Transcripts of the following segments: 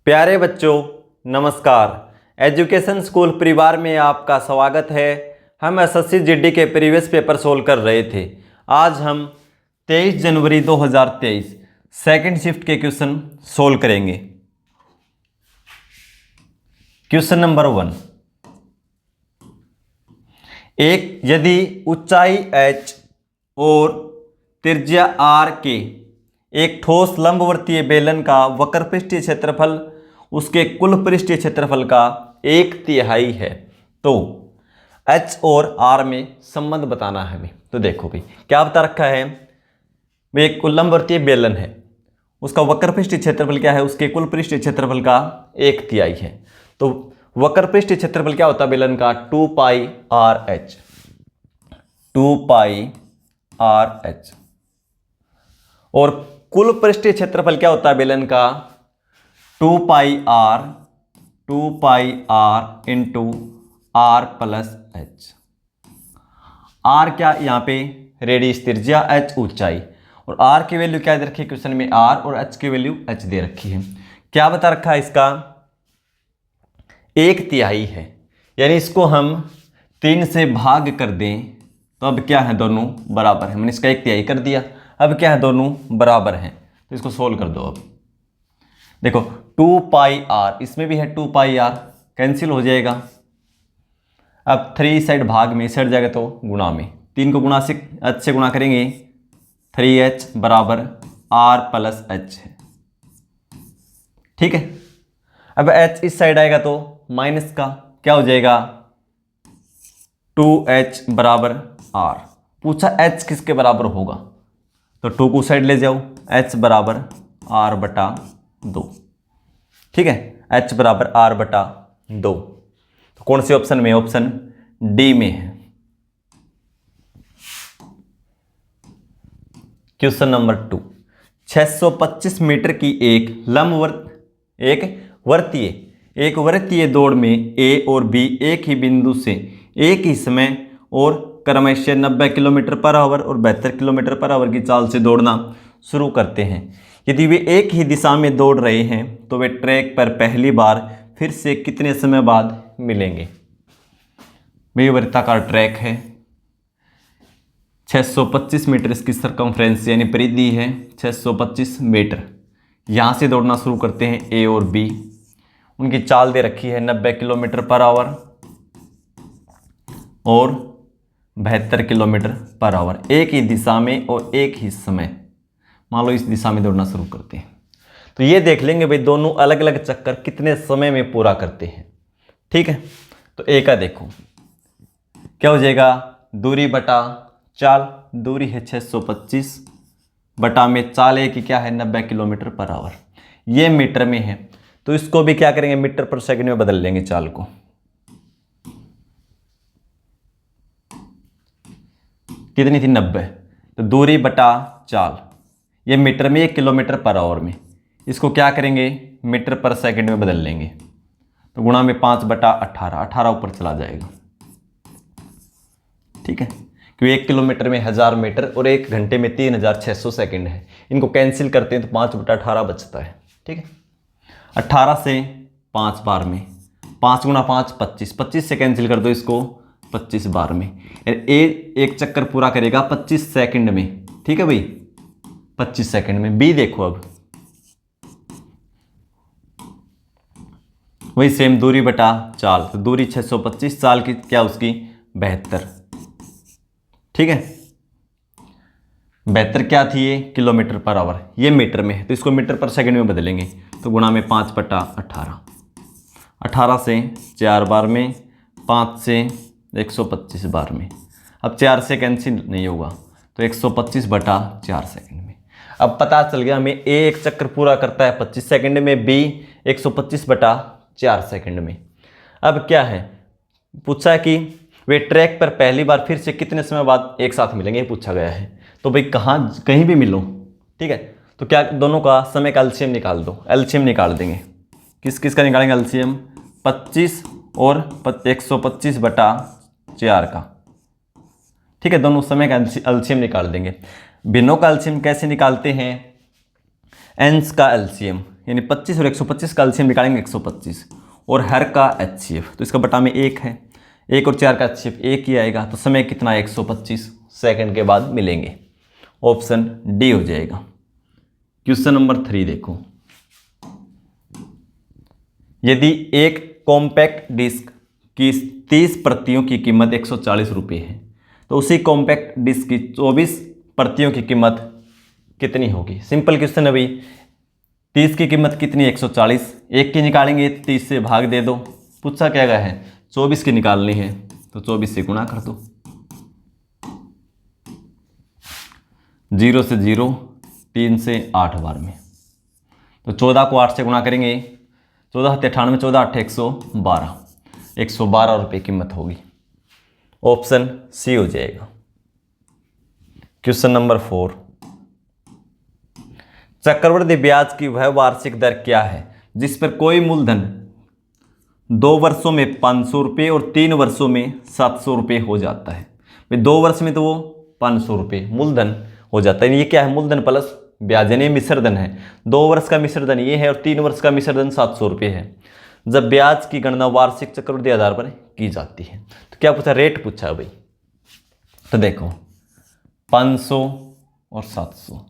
प्यारे बच्चों नमस्कार। एजुकेशन स्कूल परिवार में आपका स्वागत है। हम एसएससी जीडी के प्रीवियस पेपर सोल्व कर रहे थे। आज हम 23 जनवरी 2023 सेकंड शिफ्ट के क्वेश्चन सोल्व करेंगे। क्वेश्चन नंबर 1, एक यदि ऊंचाई h और त्रिज्या r के एक ठोस लंबवर्तीय बेलन का वक्र पृष्ठीय क्षेत्रफल उसके कुल पृष्ठीय क्षेत्रफल का 1/3 है, तो h और r में संबंध बताना है हमें। तो देखो भाई क्या बता रखा है, एक कुल लंबवर्तीय बेलन है, उसका वक्र पृष्ठीय क्षेत्रफल क्या है, उसके कुल पृष्ठीय क्षेत्रफल का 1/3 है। तो वक्र पृष्ठीय क्षेत्रफल क्या होता है बेलन का, 2πRh 2πRh। और कुल पृष्ठीय क्षेत्रफल क्या होता है बेलन का, 2πr into r plus h। r क्या यहाँ पे रेडियस त्रिज्या, h ऊंचाई, और r की वैल्यू क्या दे रखी है क्वेश्चन में r, और h की वैल्यू h दे रखी है। क्या बता रखा है, इसका 1/3 है, यानी इसको हम 3 से भाग कर दें तो अब क्या है, दोनों बराबर है। मैंने इसका 1/3 कर दिया, अब क्या है, दोनों बराबर हैं। तो इसको सोल्व कर दो। अब देखो 2πr, इसमें भी है 2πr, कैंसिल हो जाएगा। अब 3 साइड भाग में, इस साइड जाएगा तो गुणा में, 3 को गुणा से h से गुणा करेंगे, 3h बराबर r प्लस h है। ठीक है, अब h इस साइड आएगा तो माइनस का क्या हो जाएगा, 2h बराबर r। पूछा h किसके बराबर होगा, तो 2 को साइड ले जाओ, h बराबर r बटा 2। ठीक है, h बराबर r बटा 2। तो कौन से ऑप्शन में, ऑप्शन डी में है। क्वेश्चन नंबर 2, 625 मीटर की एक वृत्तीय दौड़ में a और b एक ही बिंदु से एक ही समय और क्रमशः 90 किलोमीटर पर आवर और 72 किलोमीटर पर आवर की चाल से दौड़ना शुरू करते हैं। यदि वे एक ही दिशा में दौड़ रहे हैं तो वे ट्रैक पर पहली बार फिर से कितने समय बाद मिलेंगे। वे वृत्ताकार ट्रैक है, 625 मीटर इसकी सरकमफ्रेंस यानी परिधि है 625 मीटर। यहाँ से दौड़ना शुरू करते हैं ए और बी, उनकी चाल दे रखी है 90 किलोमीटर पर आवर और 72 किलोमीटर पर आवर, एक ही दिशा में और एक ही समय। मान लो इस दिशा में दौड़ना शुरू करते हैं, तो ये देख लेंगे भाई दोनों अलग अलग चक्कर कितने समय में पूरा करते हैं। ठीक है, तो ए का देखो क्या हो जाएगा, दूरी बटा चाल, दूरी है 625 बटा में चाल है कि क्या है 90 किलोमीटर पर आवर, ये मीटर में है, तो इसको भी क्या करेंगे मीटर पर सेकंड में बदल लेंगे चाल को। कितनी थी 90, तो दूरी बटा चाल, ये मीटर में 1 किलोमीटर पर आवर में, इसको क्या करेंगे मीटर पर सेकंड में बदल लेंगे, तो गुणा में 5/18, 18 ऊपर चला जाएगा। ठीक है, क्योंकि 1 किलोमीटर में 1000 मीटर और 1 घंटे में 3600 सेकंड है, इनको कैंसिल करते हैं तो 5/18 बचता है। ठीक है, 18 से 5 बार में, 5 गुणा 5 25, 25 से कैंसिल कर दो इसको 25 बार में, ए एक चक्कर पूरा करेगा 25 सेकंड में। ठीक है भाई, 25 सेकंड में। बी देखो अब वही सेम, दूरी बटा चाल, तो दूरी 625, चाल की क्या उसकी 72। ठीक है, 72 क्या थी ये किलोमीटर पर आवर, ये मीटर में है, तो इसको मीटर पर सेकंड में बदलेंगे, तो गुणा में 5/18, 18 से 4 बार में, 5 से 125 बार में। अब 4 से कैंसिल नहीं होगा, तो 125/4 सेकंड में। अब पता चल गया हमें ए एक चक्कर पूरा करता है 25 सेकंड में, बी 125/4 सेकंड में। अब क्या है, पूछा है कि वे ट्रैक पर पहली बार फिर से कितने समय बाद एक साथ मिलेंगे, ये पूछा गया है। तो भाई कहीं भी मिलो। ठीक है, तो क्या दोनों का समय का एलसीएम निकाल दो, एलसीएम निकाल देंगे। किस का निकालेंगे एलसीएम, 25 और 125/4 का। ठीक है, दोनों समय का एलसीएम निकाल देंगे। भिन्नों का एलसीएम कैसे निकालते हैं, एंस का एलसीएम, यानी 25 और 125 का एलसीएम निकालेंगे 125, और हर का HCF, तो इसका बटा में 1 है, 1 और 4 का HCF 1 ही आएगा, तो समय कितना है 125 सेकंड के बाद मिलेंगे। ऑप्शन डी हो जाएगा। क्वेश्चन नंबर 3 देखो, यदि एक कॉम्पैक्ट डिस्क की 30 प्रतियों की कीमत 140 रुपये है, तो उसी कॉम्पैक्ट डिस्क की 24 प्रतियों की कीमत कितनी होगी। सिंपल क्वेश्चन है भाई, 30 की कीमत कितनी है 140, एक की निकालेंगे 30 से भाग दे दो, पूछा क्या गया है 24 की निकालनी है, तो 24 से गुणा कर दो, 0 से 0, 3 से 8 बार में, तो 14 को 8 से गुणा करेंगे, 14 × 98, 14 × 8 112, 112 रुपये कीमत होगी। ऑप्शन सी हो जाएगा। क्वेश्चन नंबर 4, चक्रवृद्धि ब्याज की वह वार्षिक दर क्या है जिस पर कोई मूलधन 2 वर्षों में 500 रुपये और 3 वर्षों में 700 रुपये हो जाता है। भाई 2 वर्ष में तो वो 500 रुपये मूलधन हो जाता है, ये क्या है मूलधन प्लस ब्याज यानी मिश्रधन है। 2 वर्ष का मिश्रधन ये है और 3 वर्ष का मिश्रधन 700 रुपये है। जब ब्याज की गणना वार्षिक चक्रवृद्धि आधार पर की जाती है, तो क्या पूछा रेट पूछा है भाई, तो देखो 500 और 700,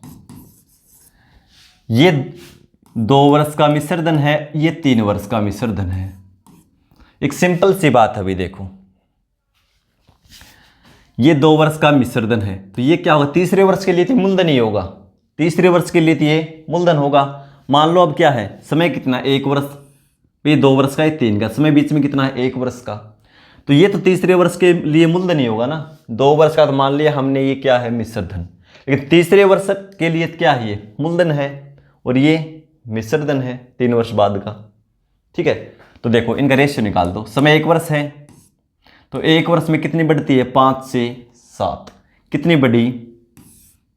ये 2 वर्ष का मिश्रधन है, ये 3 वर्ष का मिश्रधन है। एक सिंपल सी बात है भाई, देखो ये 2 वर्ष का मिश्रधन है, तो ये क्या होगा तीसरे वर्ष के लिए तो मूलधन ही होगा, तीसरे वर्ष के लिए तो ये मूलधन होगा। मान लो अब क्या है समय कितना 1 वर्ष, ये 2 वर्ष का ये 3 का, समय बीच में कितना है 1 वर्ष का, तो ये तो तीसरे वर्ष के लिए मूलधन ही होगा ना। 2 वर्ष का तो मान लिया हमने ये क्या है मिश्रधन, लेकिन तीसरे वर्ष के लिए क्या है ये मूलधन है और ये मिश्रधन है 3 वर्ष बाद का। ठीक है, तो देखो इनका रेशियो निकाल दो। समय 1 वर्ष है तो 1 वर्ष में कितनी बढ़ती है 5 से 7, कितनी बढ़ी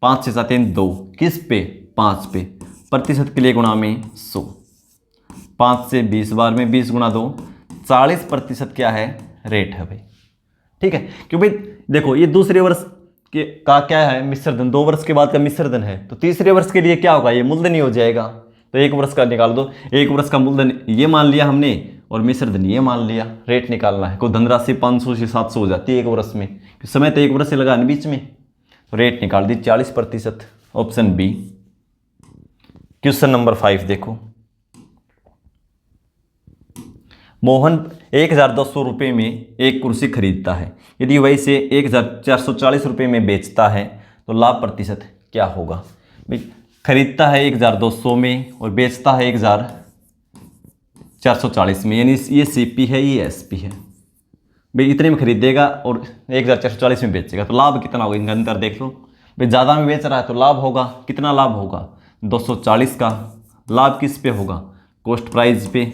5 से 7 2, किस पे 5 पे, प्रतिशत के लिए गुणा में 100, 5 से 20 बार में 20 गुणा 2, 40% क्या है रेट है भाई। ठीक है, क्योंकि देखो ये दूसरे वर्ष के का क्या है मिश्रधन, 2 वर्ष के बाद का मिश्रधन है, तो तीसरे वर्ष के लिए क्या होगा ये मूलधन ही हो जाएगा। तो 1 वर्ष का निकाल दो, 1 वर्ष का मूलधन ये मान लिया हमने और मिश्रधन ये मान लिया, रेट निकालना है। कोई धनराशि 500 से 700 हो जाती है 1 वर्ष में, समय तो 1 वर्ष से लगा बीच में, तो रेट निकाल दी 40%। Option B. क्वेश्चन नंबर 5 देखो, मोहन 1200 रुपये में एक कुर्सी खरीदता है, यदि वह इसे 1440 रुपये में बेचता है तो लाभ प्रतिशत क्या होगा। भाई खरीदता है 1200 में और बेचता है 1440 में, यानी ये सीपी है ये एसपी है। भाई इतने में खरीदेगा और 1440 में बेचेगा, तो लाभ कितना होगा इनका अंतर देख लो। भाई ज़्यादा में बेच रहा है तो लाभ होगा, कितना लाभ होगा 240 का। लाभ किस पे होगा कॉस्ट प्राइस पे,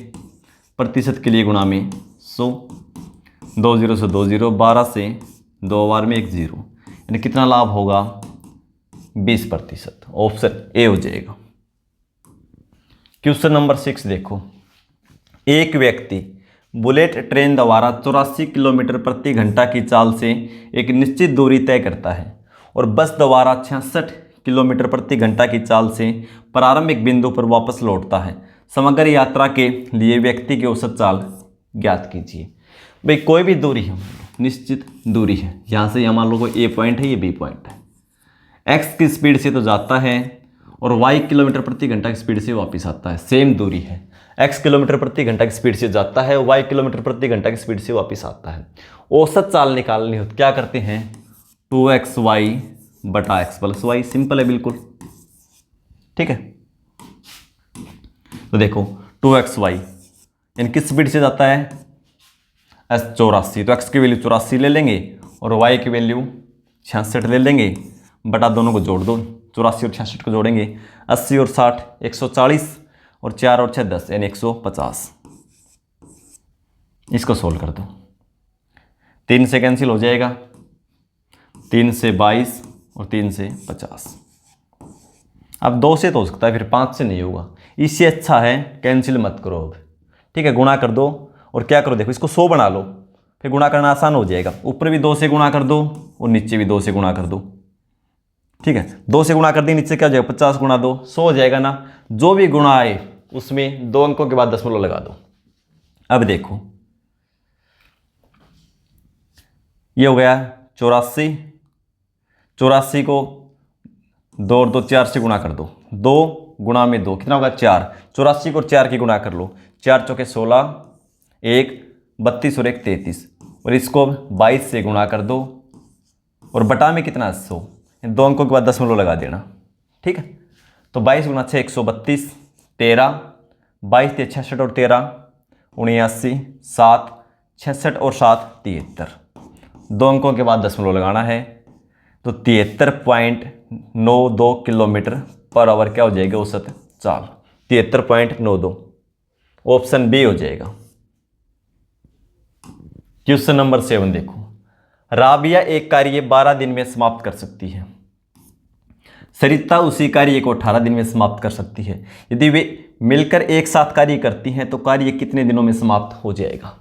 प्रतिशत के लिए गुणा में 100, 2 0 से 2 0, 12 से 2 बार में 1 0, यानी कितना लाभ होगा 20%। ऑप्शन ए हो जाएगा। क्वेश्चन नंबर 6 देखो, एक व्यक्ति बुलेट ट्रेन द्वारा 84 किलोमीटर प्रति घंटा की चाल से एक निश्चित दूरी तय करता है और बस द्वारा 66 किलोमीटर प्रति घंटा की चाल से प्रारंभिक बिंदु पर वापस लौटता है। समग्र यात्रा के लिए व्यक्ति की औसत चाल ज्ञात कीजिए। भाई कोई भी दूरी है, निश्चित दूरी है, यहाँ से यहाँ मान लो कोई ए पॉइंट है, ये बी पॉइंट है, एक्स की स्पीड से तो जाता है और वाई किलोमीटर प्रति घंटा की स्पीड से वापस आता है। सेम दूरी है, एक्स किलोमीटर प्रति घंटा की स्पीड से जाता है, वाई किलोमीटर प्रति घंटा की स्पीड से वापस आता है। औसत चाल निकालनी हो तो क्या करते हैं 2xy बटा x प्लस वाई, सिंपल है बिल्कुल। ठीक है, तो देखो 2xy यानी किस स्पीड से जाता है s 84, तो x की वैल्यू 84 ले लेंगे और y की वैल्यू 66 ले लेंगे, बटा दोनों को जोड़ दो, 84 और 66 को जोड़ेंगे 80 और 60 140 और 4 और 6 10 यानी 150। इसको सोल्व कर दो, 3 से कैंसिल हो जाएगा, 3 से 22 और 3 से 50। अब 2 से तो हो सकता है, फिर 5 से नहीं होगा, इससे अच्छा है कैंसिल मत करो अब। ठीक है, गुणा कर दो और क्या करो देखो इसको 100 बना लो, फिर गुणा करना आसान हो जाएगा। ऊपर भी 2 से गुणा कर दो और नीचे भी 2 से गुणा कर दो। ठीक है, 2 से गुणा कर दी, नीचे क्या हो जाएगा 50 गुणा 2 100 हो जाएगा ना। जो भी गुणा आए उसमें 2 अंकों के बाद दशमलव लगा दो। अब देखो ये हो गया 84, 84 को 2 और 2 4 से गुणा कर दो, 2 गुणा में 2 कितना होगा 4, 84 को 4 की गुणा कर लो, 4 चौके 16, 1 32 और 1 33, और इसको 22 से गुणा कर दो और बटा में कितना 100, 2 अंकों के बाद दशमलव लगा देना। ठीक है, तो 22 गुणा 6 132, 13 22 × 66 और 13 79, 7 66 और 7 73, 2 अंकों के बाद दशमलव लगाना है, तो 73.92 किलोमीटर पर आवर क्या हो जाएगा औसत चाल, 73.92, ऑप्शन बी हो जाएगा। क्वेश्चन नंबर 7 देखो, राबिया एक कार्य 12 दिन में समाप्त कर सकती है, सरिता उसी कार्य को 18 दिन में समाप्त कर सकती है। यदि वे मिलकर एक साथ कार्य करती हैं तो कार्य कितने दिनों में समाप्त हो जाएगा।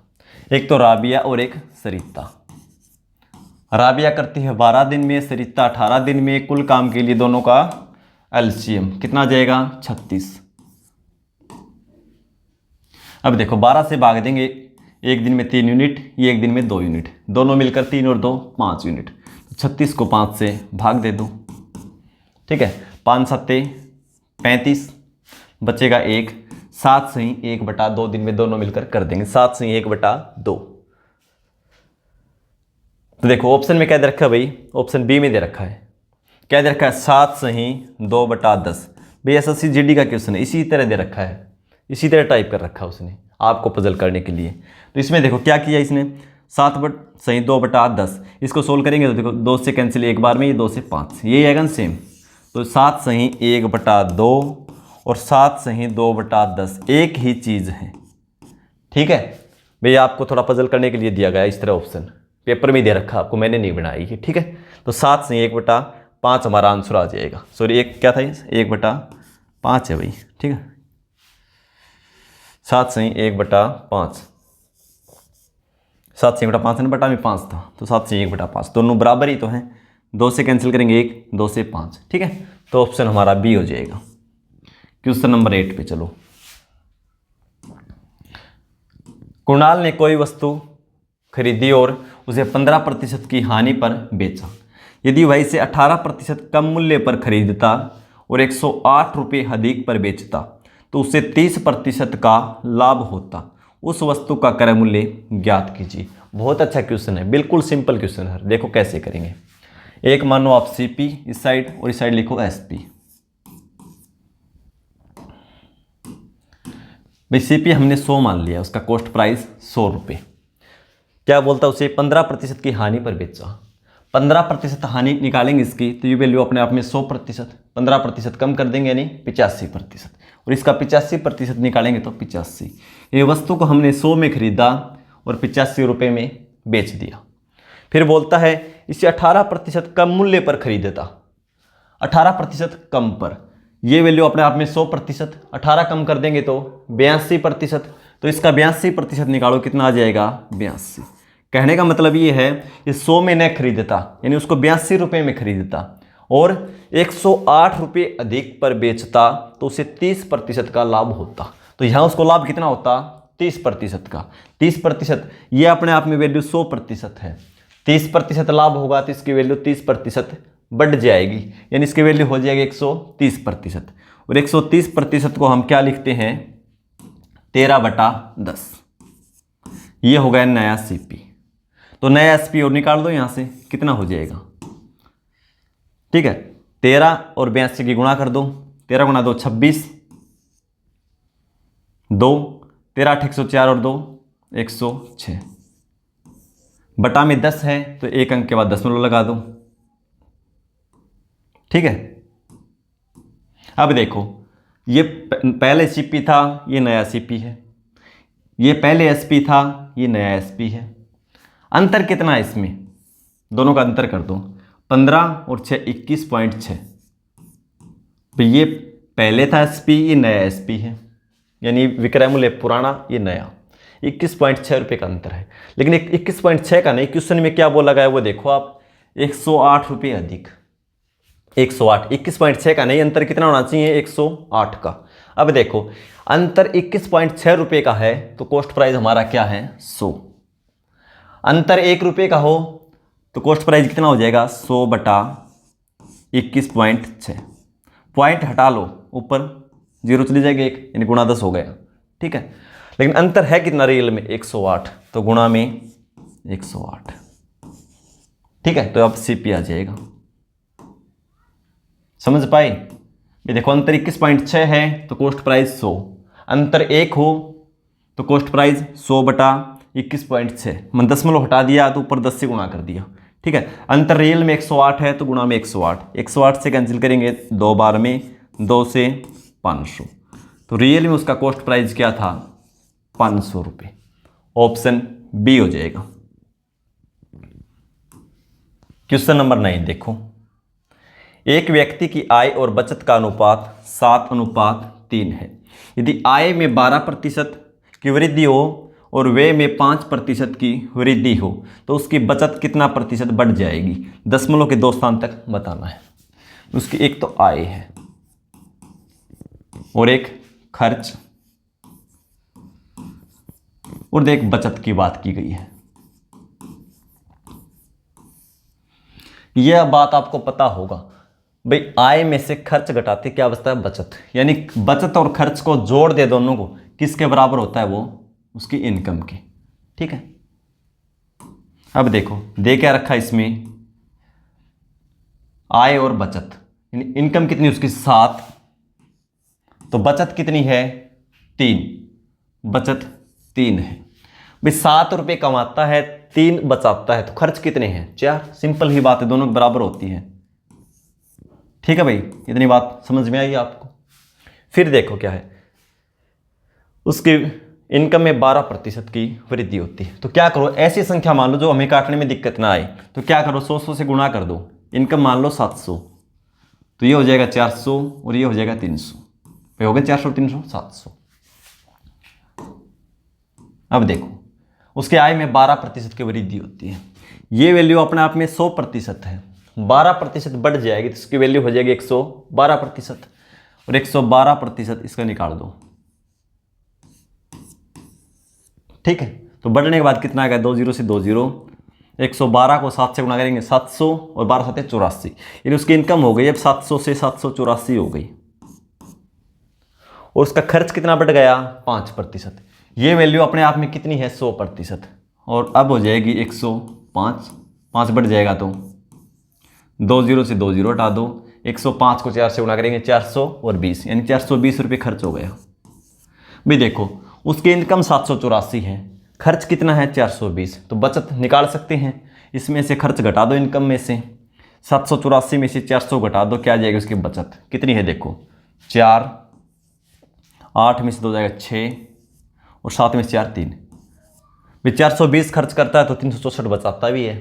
एक तो राबिया और एक सरिता। राबिया करती है 12 दिन में, सरिता 18 दिन में, कुल काम के लिए दोनों का एलसीएम कितना आ जाएगा 36। अब देखो 12 से भाग देंगे, एक दिन में 3 यूनिट, ये एक दिन में 2 यूनिट, दोनों मिलकर 3 और 2 5 यूनिट, 36 को 5 से भाग दे दो। ठीक है, 5 7 35, बचेगा 1, 7 सही 1/2 दिन में दोनों मिलकर कर देंगे, 7 सही 1/2। तो देखो ऑप्शन में क्या दे रखा है भाई, ऑप्शन बी में दे रखा है, क्या दे रखा है 7 सही 2/10। भाई एसएससी जीडी का क्वेश्चन है, इसी तरह दे रखा है, इसी तरह टाइप कर रखा है उसने आपको पजल करने के लिए। तो इसमें देखो क्या किया इसने, 7 सही 2/10, इसको सोल्व करेंगे तो देखो 2 से कैंसिल एक बार में, ये 2 से 5, ये आएगा सेम, तो 7 सही 1/2 और 7 सही 2/10 एक ही चीज़ है। ठीक है भैया, आपको थोड़ा पजल करने के लिए दिया गया इस तरह ऑप्शन, पेपर में दे रखा आपको, मैंने नहीं बनाई है। ठीक है, तो 7 सही 1/5 हमारा आंसर आ जाएगा। सॉरी एक क्या था, 1/5 है भाई। ठीक है, 7 सही 1/5, 7 सही 1/5 है ना, बटा में 5 था, तो 7 सही 1/5, दोनों बराबर ही तो हैं, 2 से कैंसिल करेंगे 1, 2 से 5। ठीक है, तो ऑप्शन हमारा बी हो जाएगा। क्वेश्चन नंबर 8 पे चलो। कुणाल ने कोई वस्तु खरीदी और उसे 15% की हानि पर बेचा। यदि वह इसे 18% कम मूल्य पर खरीदता और 108 रुपये अधिक पर बेचता तो उसे 30% का लाभ होता। उस वस्तु का क्रय मूल्य ज्ञात कीजिए। बहुत अच्छा क्वेश्चन है, बिल्कुल सिंपल क्वेश्चन है। देखो कैसे करेंगे, एक मानो आप सीपी इस साइड और इस साइड लिखो एसपी। भाई सीपी हमने 100 मान लिया, उसका कॉस्ट प्राइस 100 रुपये। क्या बोलता है, उसे 15% की हानि पर बेचा। 15% हानि निकालेंगे इसकी, तो ये वैल्यू अपने आप में 100%, 15% कम कर देंगे यानी 85%, और इसका 85% निकालेंगे तो 85। ये वस्तु को हमने 100 में खरीदा और 85 रुपये में बेच दिया। फिर बोलता है इसे 18% कम मूल्य पर खरीदता, 18% कम पर, ये वैल्यू अपने आप में 100%, 18 कम कर देंगे तो 82%, तो इसका 82% निकालो कितना आ जाएगा 82। कहने का मतलब ये है ये 100 में न खरीदता यानी उसको 82 रुपये में खरीदता और 108 रुपये अधिक पर बेचता तो उसे 30% का लाभ होता। तो यहाँ उसको लाभ कितना होता 30% का। 30% ये अपने आप में वैल्यू 100% है, 30% लाभ होगा तो इसकी वैल्यू 30% बढ़ जाएगी यानी इसकी वैल्यू हो जाएगी 130%। और 130% को हम क्या लिखते हैं 13/10। ये हो गया नया सीपी। तो नया एसपी और निकाल दो यहाँ से, कितना हो जाएगा। ठीक है, 13 और 82 की गुणा कर दो, 13 गुणा 2 26, 2 13 8 104 और 2 106, बटा में 10 है तो एक अंक के बाद दशमलव लगा दो। ठीक है, अब देखो ये पहले सीपी था, ये नया सीपी है, ये पहले एसपी था, ये नया एसपी है। अंतर कितना है इसमें, दोनों का अंतर कर दो, 15 और 6 21.6। तो ये पहले था एसपी, ये नया एसपी है, यानी विक्रय मूल्य पुराना, ये नया। 21.6 रुपये का अंतर है। लेकिन 21.6 का नहीं, क्वेश्चन में क्या बोला गया है वो देखो आप, 108 रुपये अधिक। 108, 21.6 का नहीं, अंतर कितना होना चाहिए 108 का। अब देखो अंतर 21.6 रुपये का है तो कॉस्ट प्राइस हमारा क्या है 100। अंतर 1 रुपये का हो तो कॉस्ट प्राइस कितना हो जाएगा 100 बटा 21.6। पॉइंट हटा लो, ऊपर जीरो चली जाएगी एक, यानी गुणा 10 हो गया, ठीक है। लेकिन अंतर है कितना रियल में 108, तो गुणा में 108, ठीक है। तो अब सीपी आ जाएगा। समझ पाए? ये देखो अंतर 21.6 है तो कॉस्ट प्राइस 100, अंतर 1 हो तो कॉस्ट प्राइस 100 बटा 21.6, मैं दशमलव हटा दिया तो ऊपर 10 से गुणा कर दिया, ठीक है। अंतर रियल में 108 है तो गुणा में 108, 108 से कैंसिल करेंगे 2 बार में, 2 से 500, तो रियल में उसका कॉस्ट प्राइस क्या था 500 रुपये। ऑप्शन बी हो जाएगा। क्वेश्चन नंबर 9 देखो, एक व्यक्ति की आय और बचत का अनुपात 7:3 है। यदि आय में 12% की वृद्धि हो और व्यय में 5% की वृद्धि हो तो उसकी बचत कितना प्रतिशत बढ़ जाएगी? दशमलव के 2 स्थान तक बताना है। उसकी एक तो आय है और एक खर्च और एक बचत की बात की गई है। यह बात आपको पता होगा भाई, आय में से खर्च घटाते क्या बचता है बचत, यानी बचत और खर्च को जोड़ दे दोनों को, किसके बराबर होता है वो उसकी इनकम के, ठीक है। अब देखो दे क्या रखा इसमें, आय और बचत, यानी इनकम कितनी उसकी 7, तो बचत कितनी है 3, बचत 3 है भाई। 7 रुपये कमाता है 3 बचाता है तो खर्च कितने हैं 4, सिंपल ही बात है, दोनों बराबर होती है, ठीक है भाई। इतनी बात समझ में आई आपको। फिर देखो क्या है, उसकी इनकम में 12% की वृद्धि होती है, तो क्या करो ऐसी संख्या मान लो जो हमें काटने में दिक्कत ना आए, तो क्या करो 100 से गुणा कर दो। इनकम मान लो 700, तो ये हो जाएगा 400 और ये हो जाएगा 300, तो हो गया 400 300 700। अब देखो उसके आय में 12% की वृद्धि होती है, ये वैल्यू अपने आप में 100% है, 12% बढ़ जाएगी तो इसकी वैल्यू हो जाएगी 112%, और 112% इसका निकाल दो, ठीक है। तो बढ़ने के बाद कितना आ गया 2 जीरो से 2 जीरो, 112 को 7 से गुणा करेंगे 700 और 12 7 84, यानी उसकी इनकम हो गई अब 700 से 784 हो गई, और उसका खर्च कितना बढ़ गया 5%। ये वैल्यू अपने आप में कितनी है 100%, और अब हो जाएगी 105, 5 बढ़ जाएगा तो 2 जीरो से 2 जीरो हटा दो, 105 को 4 से गुणा करेंगे 420, यानी 420 रुपये खर्च हो गया भाई। देखो उसकी इनकम 784 है, खर्च कितना है 420, तो बचत निकाल सकते हैं, इसमें से खर्च घटा दो, इनकम में से 784 में से 400 घटा दो, क्या जाएगी उसकी बचत कितनी है देखो 4, 8 में से 2 जाएगा 6 और 7 में से 4 3 भाई। 420 खर्च करता है तो 364 बचाता भी है।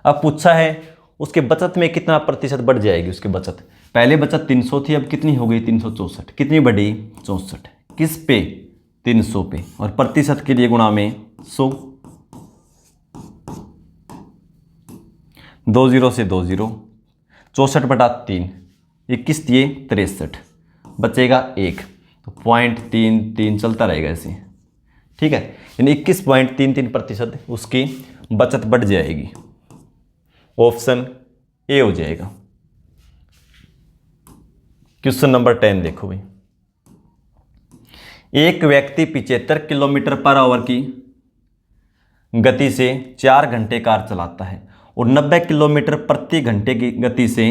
अब पूछा है उसके बचत में कितना प्रतिशत बढ़ जाएगी उसकी बचत, पहले बचत 300 थी अब कितनी हो गई 364, कितनी बढ़ी 64, किस पे 300 पे, और प्रतिशत के लिए गुणा में 100, 2 जीरो से 2 जीरो, 64 बटा 3, 21 दिए 63, बचेगा 1, तो 0.33 चलता रहेगा ऐसे, ठीक है। यानी 21.33% उसकी बचत बढ़ जाएगी। ऑप्शन ए हो जाएगा। क्वेश्चन नंबर 10 देखो भाई, एक व्यक्ति 75 किलोमीटर पर आवर की गति से 4 घंटे कार चलाता है और 90 किलोमीटर प्रति घंटे की गति से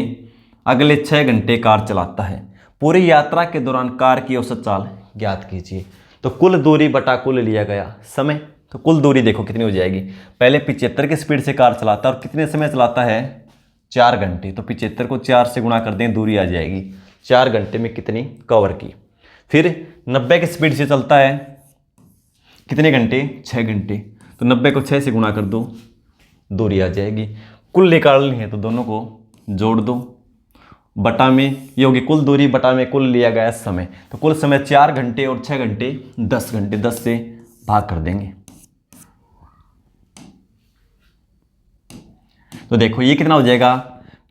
अगले 6 घंटे कार चलाता है। पूरी यात्रा के दौरान कार की औसत चाल ज्ञात कीजिए। तो कुल दूरी बटा कुल लिया गया समय, तो कुल दूरी देखो कितनी हो जाएगी, पहले 75 की स्पीड से कार चलाता है और कितने समय चलाता है 4 घंटे, तो 75 को 4 से गुणा कर दें, दूरी आ जाएगी 4 घंटे में कितनी कवर की। फिर 90 की स्पीड से चलता है कितने घंटे 6 घंटे, तो 90 को 6 से गुणा कर दो, दूरी आ जाएगी। कुल निकालनी है तो दोनों को जोड़ दो, बटा में ये होगी कुल दूरी बटा में कुल लिया गया समय, तो कुल समय 4 घंटे और 6 घंटे 10 घंटे, 10 से भाग कर देंगे। तो देखो ये कितना हो जाएगा,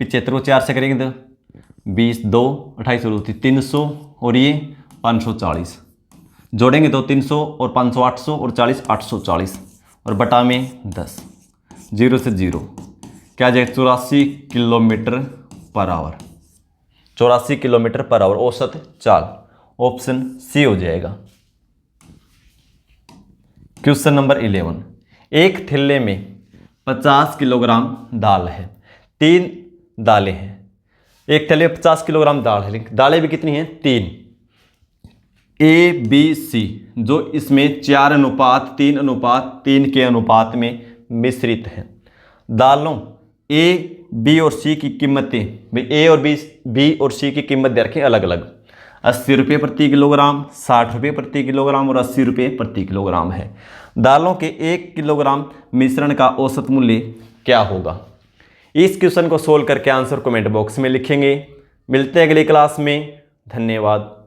75 को 4 से करेंगे तो 20, 2 28 300 और ये 540, जोड़ेंगे तो 300 और 500 800 और 40 840 और बटा में 10, 0 से 0 क्या आ जाएगा 84 kilometre per hour, 84 kilometre per hour औसत चाल। ऑप्शन सी हो जाएगा। क्वेश्चन नंबर 11, एक थैले में 50 किलोग्राम दाल है, 3 दालें हैं। एक थैले में 50 किलोग्राम दाल है, दालें भी कितनी हैं 3। ए बी सी जो इसमें 4:3:3 के अनुपात में मिश्रित है। दालों ए बी और सी की कीमतें, भाई ए और बी और सी की कीमत दे रखें अलग अलग, 80 रुपये प्रति किलोग्राम, 60 रुपये प्रति किलोग्राम और 80 रुपये प्रति किलोग्राम है। दालों के 1 किलोग्राम मिश्रण का औसत मूल्य क्या होगा। इस क्वेश्चन को सोल्व करके आंसर कमेंट बॉक्स में लिखेंगे। मिलते हैं अगली क्लास में। धन्यवाद।